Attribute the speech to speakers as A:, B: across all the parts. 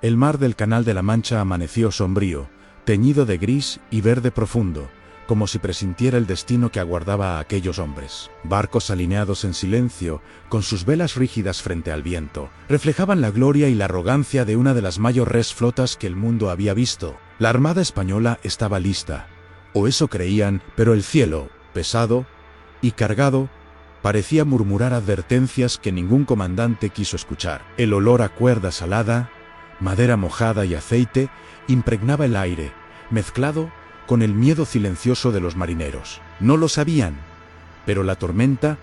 A: El mar del Canal de la Mancha amaneció sombrío, teñido de gris y verde profundo, como si presintiera el destino que aguardaba a aquellos hombres. Barcos alineados en silencio, con sus velas rígidas frente al viento, reflejaban la gloria y la arrogancia de una de las mayores flotas que el mundo había visto. La Armada Española estaba lista, o eso creían, pero el cielo, pesado y cargado, parecía murmurar advertencias que ningún comandante quiso escuchar. El olor a cuerda salada, madera mojada y aceite impregnaba el aire, mezclado con el miedo silencioso de los marineros. No lo sabían, pero la tormenta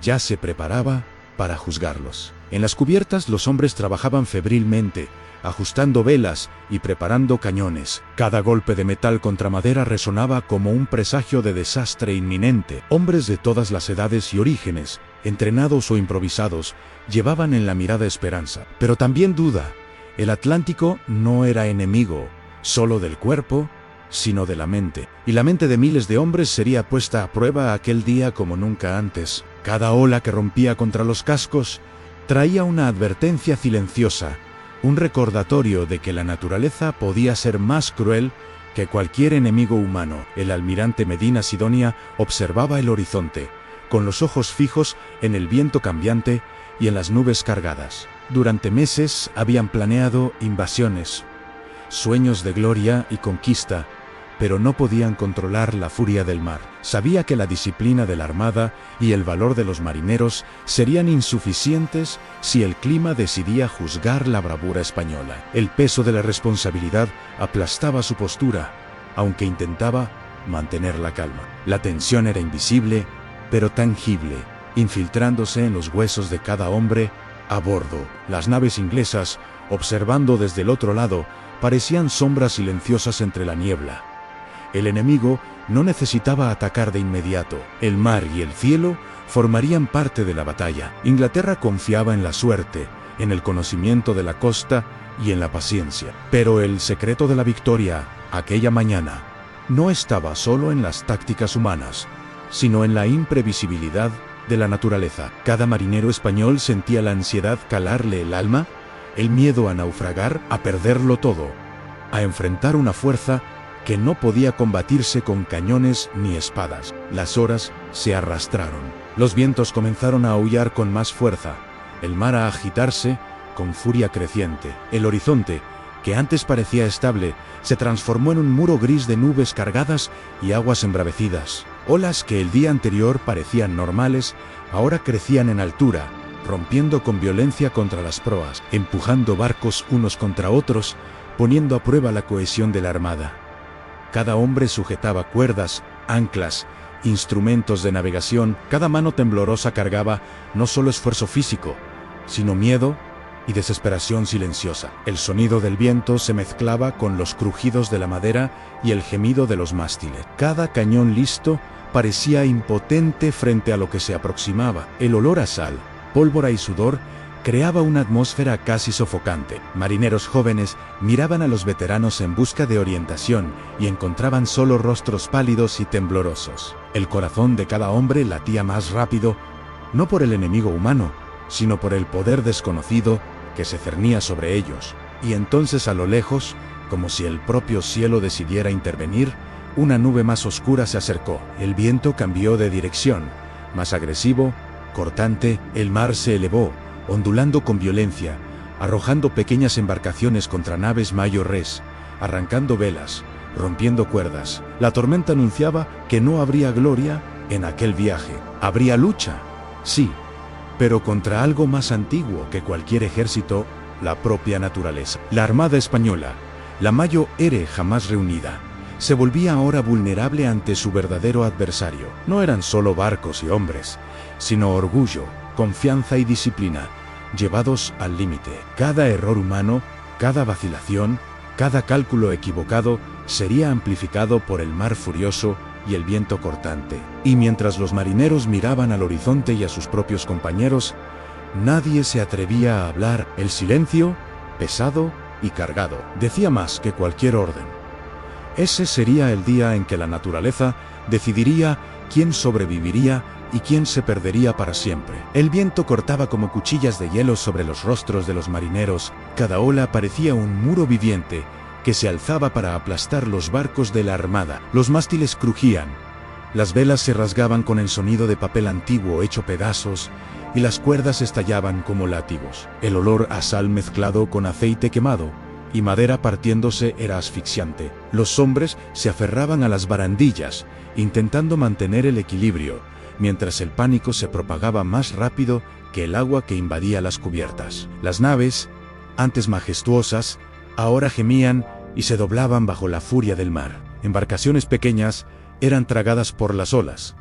A: ya se preparaba para juzgarlos. En las cubiertas los hombres trabajaban febrilmente, ajustando velas y preparando cañones. Cada golpe de metal contra madera resonaba como un presagio de desastre inminente. Hombres de todas las edades y orígenes, entrenados o improvisados, llevaban en la mirada esperanza, pero también duda. El Atlántico no era enemigo solo del cuerpo, sino de la mente. Y la mente de miles de hombres sería puesta a prueba aquel día como nunca antes. Cada ola que rompía contra los cascos traía una advertencia silenciosa, un recordatorio de que la naturaleza podía ser más cruel que cualquier enemigo humano. El almirante Medina Sidonia observaba el horizonte, con los ojos fijos en el viento cambiante y en las nubes cargadas. Durante meses habían planeado invasiones, sueños de gloria y conquista, pero no podían controlar la furia del mar. Sabía que la disciplina de la armada y el valor de los marineros serían insuficientes si el clima decidía juzgar la bravura española. El peso de la responsabilidad aplastaba su postura, aunque intentaba mantener la calma. La tensión era invisible, pero tangible, infiltrándose en los huesos de cada hombre a bordo. Las naves inglesas, observando desde el otro lado, parecían sombras silenciosas entre la niebla. El enemigo no necesitaba atacar de inmediato. El mar y el cielo formarían parte de la batalla. Inglaterra confiaba en la suerte, en el conocimiento de la costa y en la paciencia. Pero el secreto de la victoria, aquella mañana, no estaba solo en las tácticas humanas, sino en la imprevisibilidad de la naturaleza. Cada marinero español sentía la ansiedad calarle el alma, el miedo a naufragar, a perderlo todo, a enfrentar una fuerza que no podía combatirse con cañones ni espadas. Las horas se arrastraron. Los vientos comenzaron a aullar con más fuerza, el mar a agitarse con furia creciente. El horizonte, que antes parecía estable, se transformó en un muro gris de nubes cargadas y aguas embravecidas. Olas que el día anterior parecían normales, ahora crecían en altura, rompiendo con violencia contra las proas, empujando barcos unos contra otros, poniendo a prueba la cohesión de la armada. Cada hombre sujetaba cuerdas, anclas, instrumentos de navegación. Cada mano temblorosa cargaba no solo esfuerzo físico, sino miedo y desesperación silenciosa. El sonido del viento se mezclaba con los crujidos de la madera y el gemido de los mástiles. Cada cañón listo parecía impotente frente a lo que se aproximaba. El olor a sal, pólvora y sudor creaba una atmósfera casi sofocante. Marineros jóvenes miraban a los veteranos en busca de orientación y encontraban solo rostros pálidos y temblorosos. El corazón de cada hombre latía más rápido, no por el enemigo humano, sino por el poder desconocido que se cernía sobre ellos. Y entonces a lo lejos, como si el propio cielo decidiera intervenir, una nube más oscura se acercó. El viento cambió de dirección, más agresivo, cortante. El mar se elevó, ondulando con violencia, arrojando pequeñas embarcaciones contra naves mayores, arrancando velas, rompiendo cuerdas. La tormenta anunciaba que no habría gloria en aquel viaje. Habría lucha, sí, pero contra algo más antiguo que cualquier ejército, la propia naturaleza. La Armada Española, la mayor ere jamás reunida, se volvía ahora vulnerable ante su verdadero adversario. No eran solo barcos y hombres, sino orgullo, confianza y disciplina, llevados al límite. Cada error humano, cada vacilación, cada cálculo equivocado sería amplificado por el mar furioso y el viento cortante. Y mientras los marineros miraban al horizonte y a sus propios compañeros, nadie se atrevía a hablar. El silencio, pesado y cargado, decía más que cualquier orden. Ese sería el día en que la naturaleza decidiría quién sobreviviría y quién se perdería para siempre. El viento cortaba como cuchillas de hielo sobre los rostros de los marineros, cada ola parecía un muro viviente que se alzaba para aplastar los barcos de la armada. Los mástiles crujían, las velas se rasgaban con el sonido de papel antiguo hecho pedazos, y las cuerdas estallaban como látigos. El olor a sal mezclado con aceite quemado y madera partiéndose era asfixiante. Los hombres se aferraban a las barandillas, intentando mantener el equilibrio, mientras el pánico se propagaba más rápido que el agua que invadía las cubiertas. Las naves, antes majestuosas, ahora gemían y se doblaban bajo la furia del mar. Embarcaciones pequeñas eran tragadas por las olas,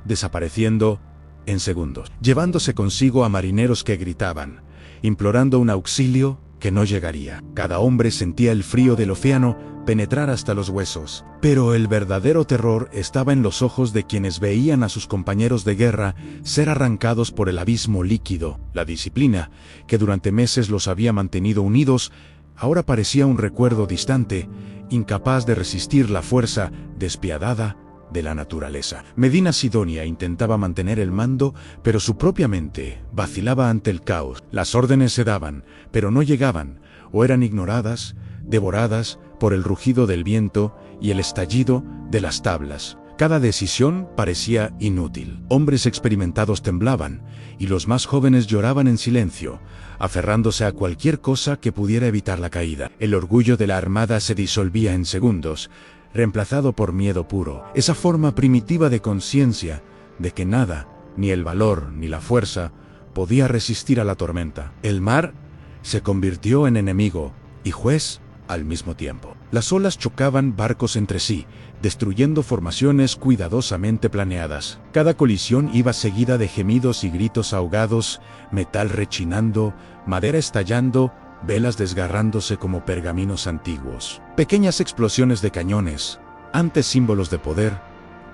A: desapareciendo en segundos, llevándose consigo a marineros que gritaban, implorando un auxilio que no llegaría. Cada hombre sentía el frío del océano penetrar hasta los huesos, pero el verdadero terror estaba en los ojos de quienes veían a sus compañeros de guerra ser arrancados por el abismo líquido. La disciplina, que durante meses los había mantenido unidos, ahora parecía un recuerdo distante, incapaz de resistir la fuerza despiadada de la naturaleza. Medina Sidonia intentaba mantener el mando, pero su propia mente vacilaba ante el caos. Las órdenes se daban, pero no llegaban, o eran ignoradas, devoradas por el rugido del viento y el estallido de las tablas. Cada decisión parecía inútil. Hombres experimentados temblaban, y los más jóvenes lloraban en silencio, aferrándose a cualquier cosa que pudiera evitar la caída. El orgullo de la armada se disolvía en segundos, reemplazado por miedo puro, esa forma primitiva de conciencia de que nada, ni el valor ni la fuerza, podía resistir a la tormenta. El mar se convirtió en enemigo y juez al mismo tiempo. Las olas chocaban barcos entre sí, destruyendo formaciones cuidadosamente planeadas. Cada colisión iba seguida de gemidos y gritos ahogados, metal rechinando, madera estallando, velas desgarrándose como pergaminos antiguos. Pequeñas explosiones de cañones, antes símbolos de poder,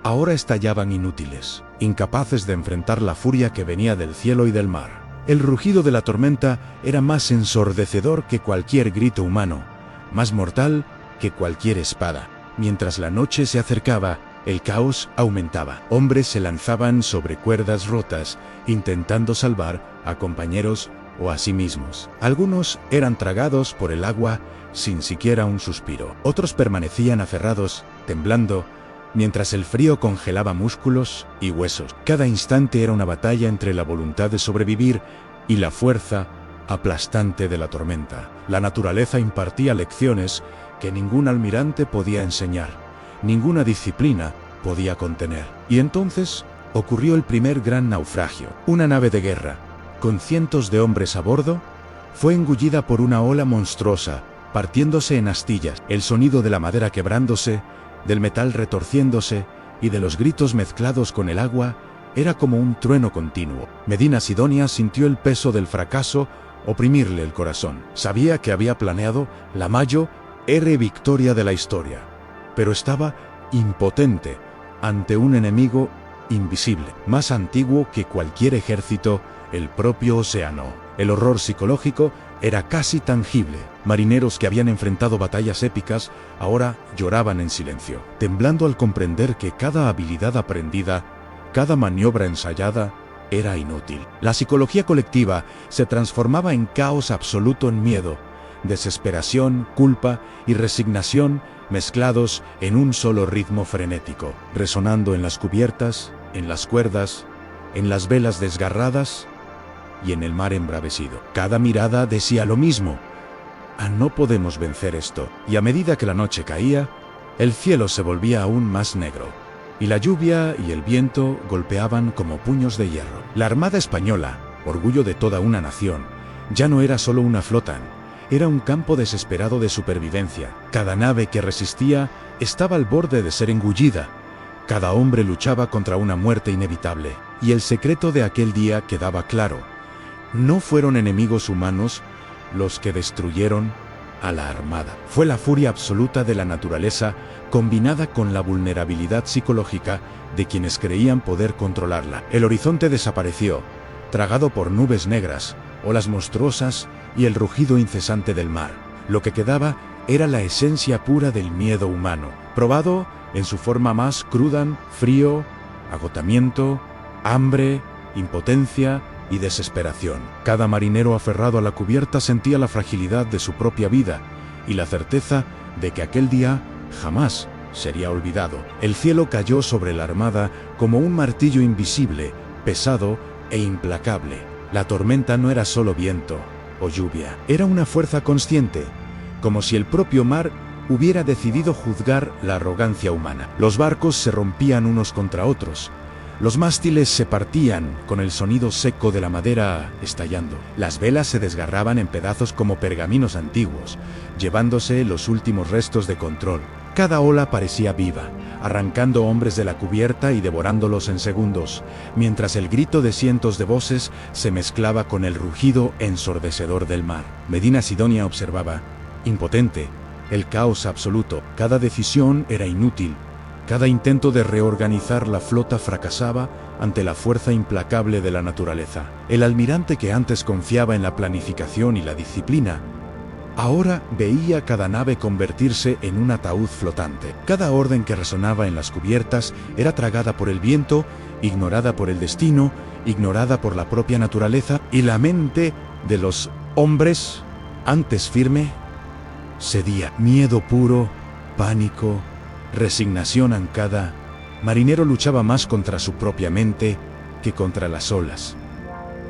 A: ahora estallaban inútiles, incapaces de enfrentar la furia que venía del cielo y del mar. El rugido de la tormenta era más ensordecedor que cualquier grito humano, más mortal que cualquier espada. Mientras la noche se acercaba, el caos aumentaba. Hombres se lanzaban sobre cuerdas rotas, intentando salvar a compañeros o a sí mismos. Algunos eran tragados por el agua sin siquiera un suspiro. Otros permanecían aferrados, temblando, mientras el frío congelaba músculos y huesos. Cada instante era una batalla entre la voluntad de sobrevivir y la fuerza aplastante de la tormenta. La naturaleza impartía lecciones que ningún almirante podía enseñar, ninguna disciplina podía contener. Y entonces ocurrió el primer gran naufragio. Una nave de guerra, con cientos de hombres a bordo, fue engullida por una ola monstruosa, partiéndose en astillas. El sonido de la madera quebrándose, del metal retorciéndose y de los gritos mezclados con el agua era como un trueno continuo. Medina Sidonia sintió el peso del fracaso oprimirle el corazón. Sabía que había planeado la mayor victoria de la historia, pero estaba impotente ante un enemigo invisible, más antiguo que cualquier ejército, el propio océano. El horror psicológico era casi tangible. Marineros que habían enfrentado batallas épicas ahora lloraban en silencio, temblando al comprender que cada habilidad aprendida, cada maniobra ensayada, era inútil. La psicología colectiva se transformaba en caos absoluto, en miedo, desesperación, culpa y resignación mezclados en un solo ritmo frenético, resonando en las cubiertas, en las cuerdas, en las velas desgarradas y en el mar embravecido. Cada mirada decía lo mismo: no podemos vencer esto. Y a medida que la noche caía, el cielo se volvía aún más negro, y la lluvia y el viento golpeaban como puños de hierro. La Armada Española, orgullo de toda una nación, ya no era solo una flota, era un campo desesperado de supervivencia. Cada nave que resistía estaba al borde de ser engullida. Cada hombre luchaba contra una muerte inevitable. Y el secreto de aquel día quedaba claro: no fueron enemigos humanos los que destruyeron a la Armada. Fue la furia absoluta de la naturaleza combinada con la vulnerabilidad psicológica de quienes creían poder controlarla. El horizonte desapareció, tragado por nubes negras, olas monstruosas y el rugido incesante del mar. Lo que quedaba era la esencia pura del miedo humano, probado en su forma más cruda: frío, agotamiento, hambre, impotencia y desesperación. Cada marinero aferrado a la cubierta sentía la fragilidad de su propia vida y la certeza de que aquel día jamás sería olvidado. El cielo cayó sobre la armada como un martillo invisible, pesado e implacable. La tormenta no era solo viento o lluvia, era una fuerza consciente, como si el propio mar hubiera decidido juzgar la arrogancia humana. Los barcos se rompían unos contra otros. Los mástiles se partían con el sonido seco de la madera estallando. Las velas se desgarraban en pedazos como pergaminos antiguos, llevándose los últimos restos de control. Cada ola parecía viva, arrancando hombres de la cubierta y devorándolos en segundos, mientras el grito de cientos de voces se mezclaba con el rugido ensordecedor del mar. Medina Sidonia observaba, impotente, el caos absoluto. Cada decisión era inútil. Cada intento de reorganizar la flota fracasaba ante la fuerza implacable de la naturaleza. El almirante que antes confiaba en la planificación y la disciplina, ahora veía cada nave convertirse en un ataúd flotante. Cada orden que resonaba en las cubiertas era tragada por el viento, ignorada por el destino, ignorada por la propia naturaleza, y la mente de los hombres, antes firme, cedía. Miedo puro, pánico, resignación en cada marinero luchaba más contra su propia mente que contra las olas.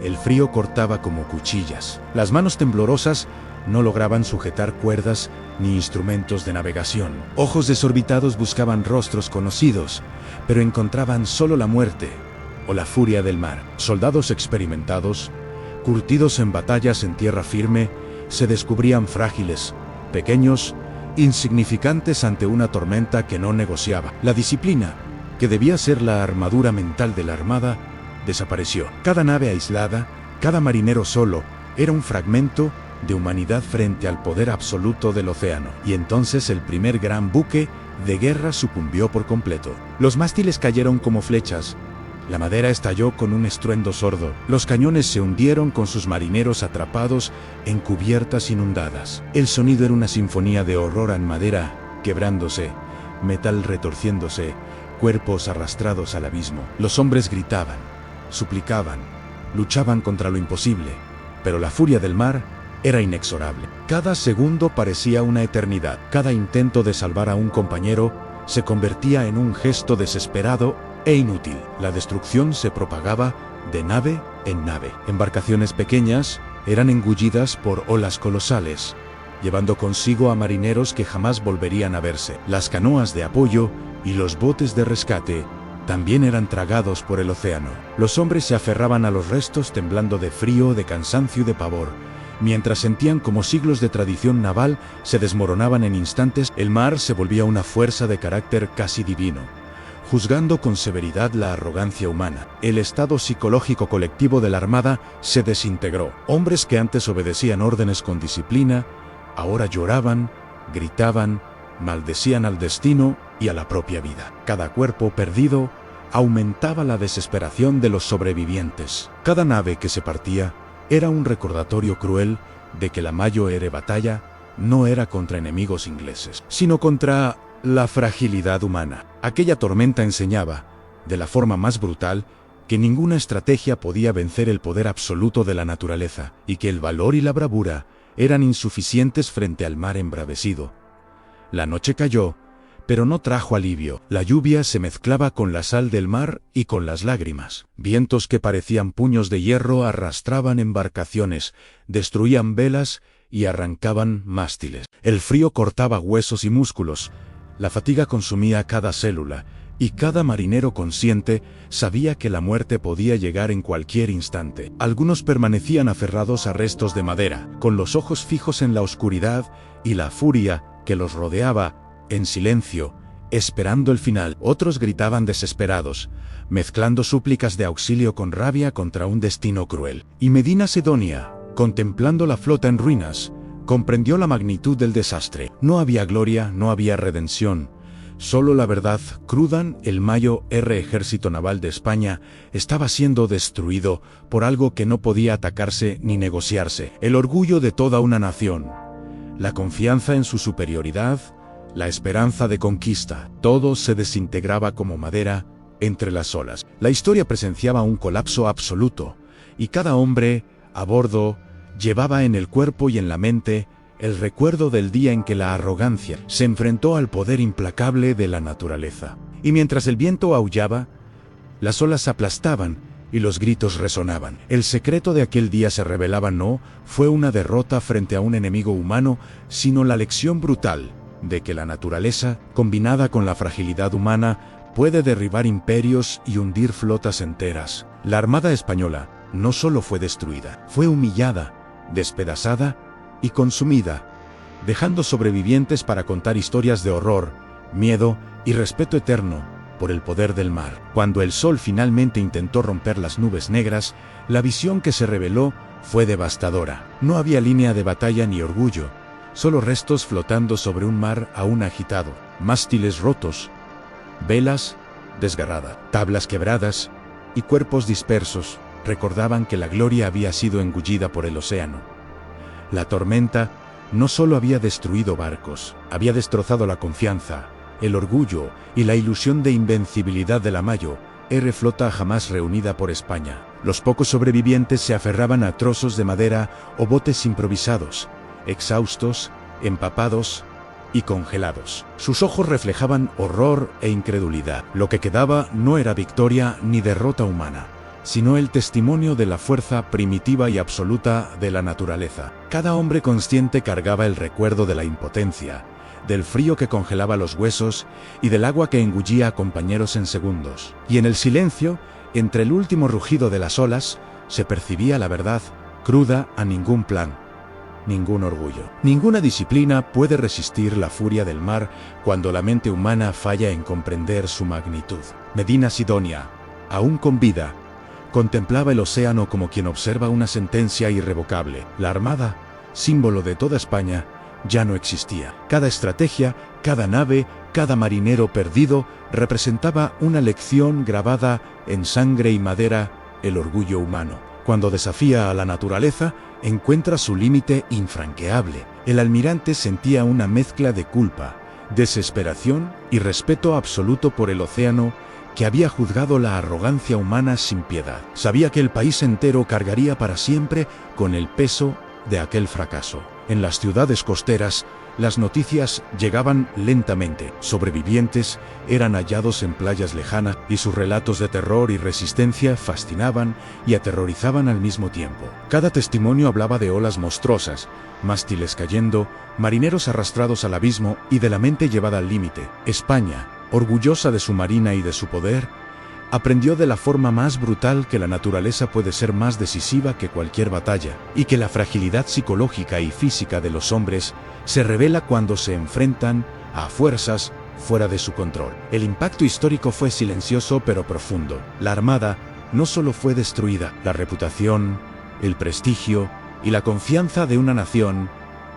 A: El frío cortaba como cuchillas. Las manos temblorosas no lograban sujetar cuerdas ni instrumentos de navegación. Ojos desorbitados buscaban rostros conocidos, pero encontraban solo la muerte o la furia del mar. Soldados experimentados, curtidos en batallas en tierra firme, se descubrían frágiles, pequeños, insignificantes ante una tormenta que no negociaba. La disciplina, que debía ser la armadura mental de la armada, desapareció. Cada nave aislada, cada marinero solo, era un fragmento de humanidad frente al poder absoluto del océano. Y entonces el primer gran buque de guerra sucumbió por completo. Los mástiles cayeron como flechas. La madera estalló con un estruendo sordo. Los cañones se hundieron con sus marineros atrapados en cubiertas inundadas. El sonido era una sinfonía de horror en madera, quebrándose, metal retorciéndose, cuerpos arrastrados al abismo. Los hombres gritaban, suplicaban, luchaban contra lo imposible, pero la furia del mar era inexorable. Cada segundo parecía una eternidad. Cada intento de salvar a un compañero se convertía en un gesto desesperado e inútil. La destrucción se propagaba de nave en nave. Embarcaciones pequeñas eran engullidas por olas colosales, llevando consigo a marineros que jamás volverían a verse. Las canoas de apoyo y los botes de rescate también eran tragados por el océano. Los hombres se aferraban a los restos temblando de frío, de cansancio y de pavor, mientras sentían como siglos de tradición naval se desmoronaban en instantes. El mar se volvía una fuerza de carácter casi divino, juzgando con severidad la arrogancia humana. El estado psicológico colectivo de la armada se desintegró. Hombres que antes obedecían órdenes con disciplina, ahora lloraban, gritaban, maldecían al destino y a la propia vida. Cada cuerpo perdido aumentaba la desesperación de los sobrevivientes. Cada nave que se partía era un recordatorio cruel de que la mayor batalla no era contra enemigos ingleses, sino contra la fragilidad humana. Aquella tormenta enseñaba, de la forma más brutal, que ninguna estrategia podía vencer el poder absoluto de la naturaleza, y que el valor y la bravura eran insuficientes frente al mar embravecido. La noche cayó, pero no trajo alivio. La lluvia se mezclaba con la sal del mar y con las lágrimas. Vientos que parecían puños de hierro arrastraban embarcaciones, destruían velas y arrancaban mástiles. El frío cortaba huesos y músculos. La fatiga consumía cada célula, y cada marinero consciente sabía que la muerte podía llegar en cualquier instante. Algunos permanecían aferrados a restos de madera, con los ojos fijos en la oscuridad y la furia que los rodeaba, en silencio, esperando el final. Otros gritaban desesperados, mezclando súplicas de auxilio con rabia contra un destino cruel. Y Medina Sidonia, contemplando la flota en ruinas, comprendió la magnitud del desastre. No había gloria, no había redención, solo la verdad cruda. El Mayo R. Ejército Naval de España estaba siendo destruido por algo que no podía atacarse ni negociarse. El orgullo de toda una nación, la confianza en su superioridad, la esperanza de conquista. Todo se desintegraba como madera entre las olas. La historia presenciaba un colapso absoluto, y cada hombre, a bordo, llevaba en el cuerpo y en la mente el recuerdo del día en que la arrogancia se enfrentó al poder implacable de la naturaleza. Y mientras el viento aullaba, las olas aplastaban y los gritos resonaban. El secreto de aquel día se revelaba no fue una derrota frente a un enemigo humano, sino la lección brutal de que la naturaleza, combinada con la fragilidad humana, puede derribar imperios y hundir flotas enteras. La Armada Española no solo fue destruida, fue humillada, despedazada y consumida, dejando sobrevivientes para contar historias de horror, miedo y respeto eterno por el poder del mar. Cuando el sol finalmente intentó romper las nubes negras, la visión que se reveló fue devastadora. No había línea de batalla ni orgullo, solo restos flotando sobre un mar aún agitado, mástiles rotos, velas desgarradas, tablas quebradas y cuerpos dispersos recordaban que la gloria había sido engullida por el océano. La tormenta no solo había destruido barcos, había destrozado la confianza, el orgullo y la ilusión de invencibilidad de la Mayo, flota jamás reunida por España. Los pocos sobrevivientes se aferraban a trozos de madera o botes improvisados, exhaustos, empapados y congelados. Sus ojos reflejaban horror e incredulidad. Lo que quedaba no era victoria ni derrota humana, sino el testimonio de la fuerza primitiva y absoluta de la naturaleza. Cada hombre consciente cargaba el recuerdo de la impotencia, del frío que congelaba los huesos y del agua que engullía a compañeros en segundos. Y en el silencio, entre el último rugido de las olas, se percibía la verdad cruda a ningún plan, ningún orgullo. Ninguna disciplina puede resistir la furia del mar cuando la mente humana falla en comprender su magnitud. Medina Sidonia, aún con vida, contemplaba el océano como quien observa una sentencia irrevocable. La armada, símbolo de toda España, ya no existía. Cada estrategia, cada nave, cada marinero perdido representaba una lección grabada en sangre y madera, el orgullo humano. Cuando desafía a la naturaleza, encuentra su límite infranqueable. El almirante sentía una mezcla de culpa, desesperación y respeto absoluto por el océano que había juzgado la arrogancia humana sin piedad. Sabía que el país entero cargaría para siempre con el peso de aquel fracaso. En las ciudades costeras, las noticias llegaban lentamente. Sobrevivientes eran hallados en playas lejanas y sus relatos de terror y resistencia fascinaban y aterrorizaban al mismo tiempo. Cada testimonio hablaba de olas monstruosas, mástiles cayendo, marineros arrastrados al abismo y de la mente llevada al límite. España, orgullosa de su marina y de su poder, aprendió de la forma más brutal que la naturaleza puede ser más decisiva que cualquier batalla, y que la fragilidad psicológica y física de los hombres se revela cuando se enfrentan a fuerzas fuera de su control. El impacto histórico fue silencioso pero profundo. La Armada no solo fue destruida, la reputación, el prestigio y la confianza de una nación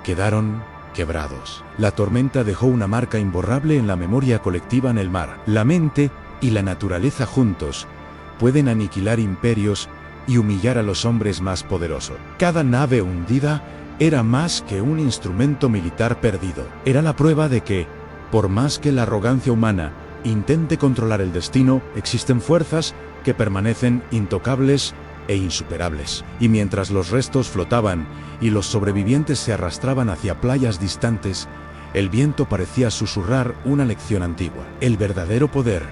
A: quedaron quebrados. La tormenta dejó una marca imborrable en la memoria colectiva en el mar. La mente y la naturaleza juntos pueden aniquilar imperios y humillar a los hombres más poderosos. Cada nave hundida era más que un instrumento militar perdido. Era la prueba de que, por más que la arrogancia humana intente controlar el destino, existen fuerzas que permanecen intocables e insuperables. Y mientras los restos flotaban y los sobrevivientes se arrastraban hacia playas distantes, el viento parecía susurrar una lección antigua. El verdadero poder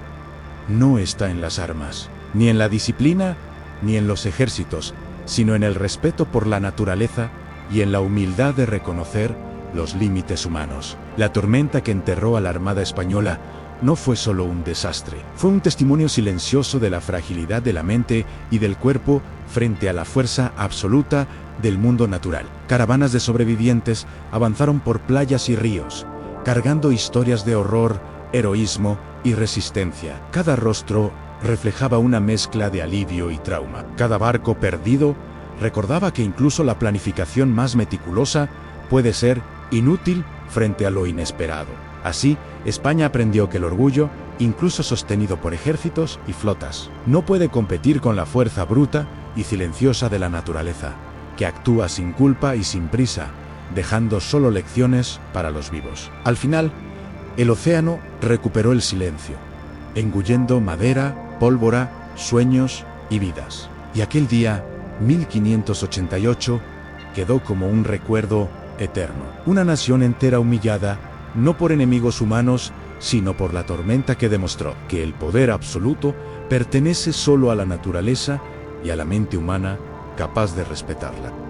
A: no está en las armas, ni en la disciplina, ni en los ejércitos, sino en el respeto por la naturaleza y en la humildad de reconocer los límites humanos. La tormenta que enterró a la Armada Española no fue solo un desastre, fue un testimonio silencioso de la fragilidad de la mente y del cuerpo frente a la fuerza absoluta del mundo natural. Caravanas de sobrevivientes avanzaron por playas y ríos, cargando historias de horror, heroísmo y resistencia. Cada rostro reflejaba una mezcla de alivio y trauma. Cada barco perdido recordaba que incluso la planificación más meticulosa puede ser inútil frente a lo inesperado. Así, España aprendió que el orgullo, incluso sostenido por ejércitos y flotas, no puede competir con la fuerza bruta y silenciosa de la naturaleza, que actúa sin culpa y sin prisa, dejando solo lecciones para los vivos. Al final, el océano recuperó el silencio, engullendo madera, pólvora, sueños y vidas. Y aquel día, 1588, quedó como un recuerdo eterno. Una nación entera humillada, no por enemigos humanos, sino por la tormenta que demostró que el poder absoluto pertenece solo a la naturaleza y a la mente humana capaz de respetarla.